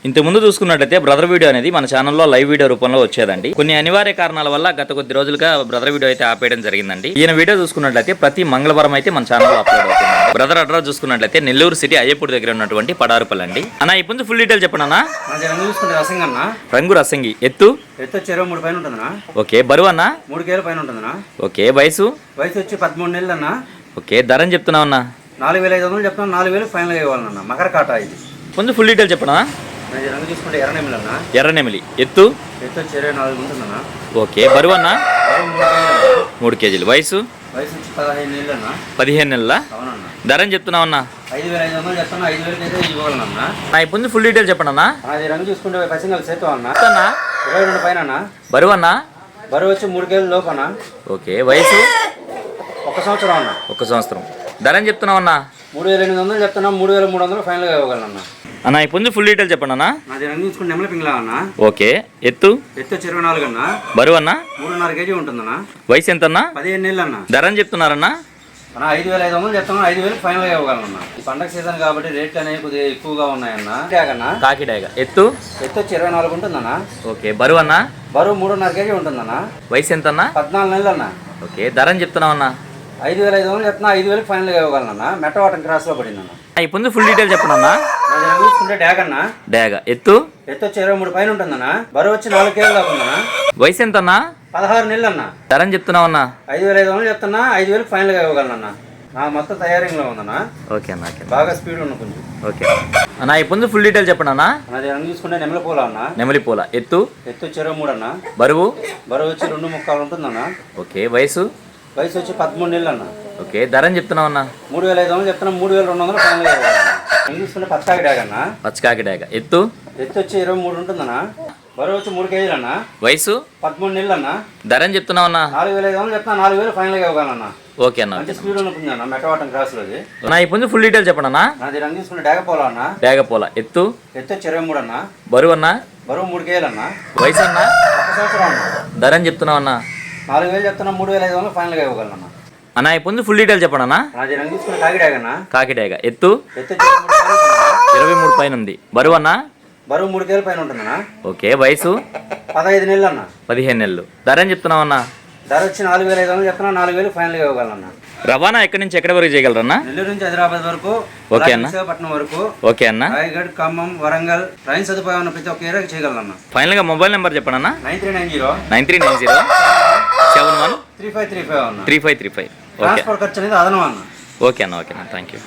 ఇంతకుముందు చూసుకున్నట్లయితే brother video అనేది మన ఛానల్లో లైవ్ వీడియో రూపంలో వచ్చేదండి. కొన్ని అనివార్య కారణాల వల్ల గత కొద్ది రోజులుగా బ్రదర్ వీడియో అయితే ఆపేయడం జరిగిందండి. ఈయన వీడియో చూసుకున్నట్లయితే ప్రతి మంగళవారం అయితే మన ఛానల్లో అప్లోడ్ అవుతుంది. బ్రదర్ అడ్రస్ చూసుకున్నట్లయితే నెల్లూరు సిటీ అయ్యపూడి దగ్గర ఉన్నటువంటి పడారుపల్లి అండి. అన్న ఇప్పుడు ఫుల్ డీటెయిల్ చెప్పండి అన్న. రంగు రసంగి ఎత్తు 23 పైన ఉంటుందన్నా. ఓకే. బరువు అన్న 3 కేజీల పైన ఉంటుందన్నా. ఓకే. వయసు వచ్చి 13 నెలలు అన్న. ఓకే. ధరని చెప్తున్నావు అన్న 4500 చెప్తాను. 4000 ఫైనల్ ఇవ్వాలన్న. మకర కాటా ఇది. ముందు ఫుల్ డీటెయిల్ చెప్పనా. రంగు చూసుకుంటే ఎర్రనెమిలి అన్న. ఎర్రనెమిలి ఎత్తు వచ్చి 24 ఉంటుందన్న. ఓకే. బరువు అన్న 3 కేజీలు. వయసు వచ్చి 15 నెలలు అన్న. 15 నెలల. అవునన్నా. ధరని చెప్తున్నావు అన్న 5500 చెప్తాను. 5000 అయితే ఇవ్వాలన్నా. నా ఇప్పుడు ఫుల్ డీటెయిల్ చెప్పండి అన్న. అది రంగు చూసుకుంటే పసింగల్ సేతు అన్న. 22 పైన అన్న. బరువు అన్న బరువు వచ్చి 3 కేజీల లోపు అన్న. ఓకే. వయసు 1 సంవత్సరం అన్న. 1 సంవత్సరం. ధరని చెప్తున్నావు అన్న 3800 చెప్తున్నా. 3300 ఫైనల్ గా ఇవ్వగలనన్న. అన్న ఇప్పుడు ఫుల్ డీటెయిల్ చెప్పండి అన్న. అది రంగు చూసుకుంటే నెమల పింగళా అన్న. ఓకే. ఎత్తు 24 అన్న. బరువు అన్న 3.5 కేజీ ఉంటుందన్న. వయసు ఎంత అన్న 15 నెలలు అన్న. ధరని చెప్తున్నారన్న 5500 చెప్తాను. 5000 ఫైనల్ గా ఇవ్వగలనన్న. ఈ పండగ సీజన్ కాబట్టి రేట్లు అనేవి కొద్దిగా ఎక్కువగా ఉన్నాయన్న. కాకిడాగ ఎత్తు వచ్చి 24 ఉంటుందన్న. ఓకే. బరువు అన్న బరువు 3.5 కేజీ ఉంటుందన్న. వయసు ఎంత అన్న 14 నెలలు అన్న. ఓకే. ధరని చెప్తున్నావు అన్న 5500 చెప్తున్నా. 5000 ఫైనల్ గా ఇవ్వగలనన్న. మెట్టవాటం క్రాస్ లో పడిందన్న. ఇప్పుడు ఫుల్ డీటెయిల్ చెప్పండి అన్న. చూసుకుంటే డ్యాగ్ అన్న. డాగ ఎత్తు వచ్చి 23 పైన ఉంటుందన్న. బరువు వచ్చి 4 కేజీలు దాకా ఉందన్న. వయసు ఎంత అన్న 16 నెలలు అన్న. ధరని చెప్తున్నావు అన్న 5500 చెప్తున్నా. 5000 ఫైనల్ గా ఇవ్వగలనన్న. మొత్తం తయారింగ్ లో ఉందన్న. ఓకే అన్న. బాగా స్పీడ్ ఉన్న కొంచెం. ఓకే అన్న. ఇప్పుడు ఫుల్ డీటెయిల్ చెప్పండి అన్న. అది రంగు చూసుకుంటే నెమల పూల అన్న. నెమలి పూల ఎత్తు 23 అన్న. బరువు వచ్చి 2 ముక్కాలు ఉంటుందన్న. ఓకే. వయసు వచ్చి 13 నెలలు అన్న. ఓకే. ధరని చెప్తున్నావు అన్న 3500 చెప్తున్నా. 3200 ఫైనల్ గా రంగు చూసుకుంటే పచ్చకాకి డాగ్ అన్న. పచ్చకాకి డాగ ఎత్తు వచ్చి 23 ఉంటుందన్న. బరువు వచ్చి 3 కేజీలు అన్న. వయసు 13 నెలలు అన్న. ధరని చెప్తున్నావు అన్న 4500 చెప్తున్నా. 4000 ఫైనల్ గా ఇవ్వగలనన్న. ఓకే అన్న. అంటే స్పీడ్ ఉంటుందన్న. మెట్టవాటం క్రాస్ లోది. నా ఇప్పుడు ఫుల్ డీటెయిల్ చెప్పండి అన్న. అది రంగు చూసుకుంటే డాగ పోలా అన్న. డాగ పోల ఎత్తు వచ్చి 23 అన్న. బరువు అన్న 3 కేజీలు అన్న. వయసు అన్న 1 సంవత్సరం అన్న. ధరని చెప్తున్నావు అన్న 4000 చెప్తున్నా. 3500 ఫైనల్ గా ఇవ్వగలనన్న. అన్న ఇప్పుడు ఫుల్ డీటెయిల్ చెప్పండి అన్న. అది రంగు చూసుకుంటే కాకి డాగ్ అన్న. కాకి డాగ ఎత్తు 23 పైన ఉంది. బరువు అన్న 3 కేజీల పైన ఉంటుందన్న. ఓకే. వయసు 15 నెలలు అన్న. 15 నెలలు. ధరని చెప్తున్నావు అన్న ధర వచ్చి 4500 చెప్తున్నా. 4000 ఫైనల్ గా ఇవ్వగలనన్న. రవాణా ఎక్కడి నుంచి ఎక్కడి వరకు చేయగలరన్నా? నెల్లూరు నుంచి హైదరాబాద్ వరకు. ఓకే అన్న. విశాఖపట్నం వరకు. ఓకే అన్న. రాయగఢ్, ఖమ్మం, వరంగల్ ట్రైన్ సదుపాయం ఉన్న ప్రతి ఒక్క ఏరియాకి చేయగలనన్న. ఫైనల్ గా మొబైల్ నెంబర్ చెప్పండి అన్న. 9390 71 3535 అన్న. 3535. ట్రాన్స్పోర్ట్ ఖర్చు అనేది అదనం అన్న. ఓకే అన్న. ఓకే అన్న. Thank you.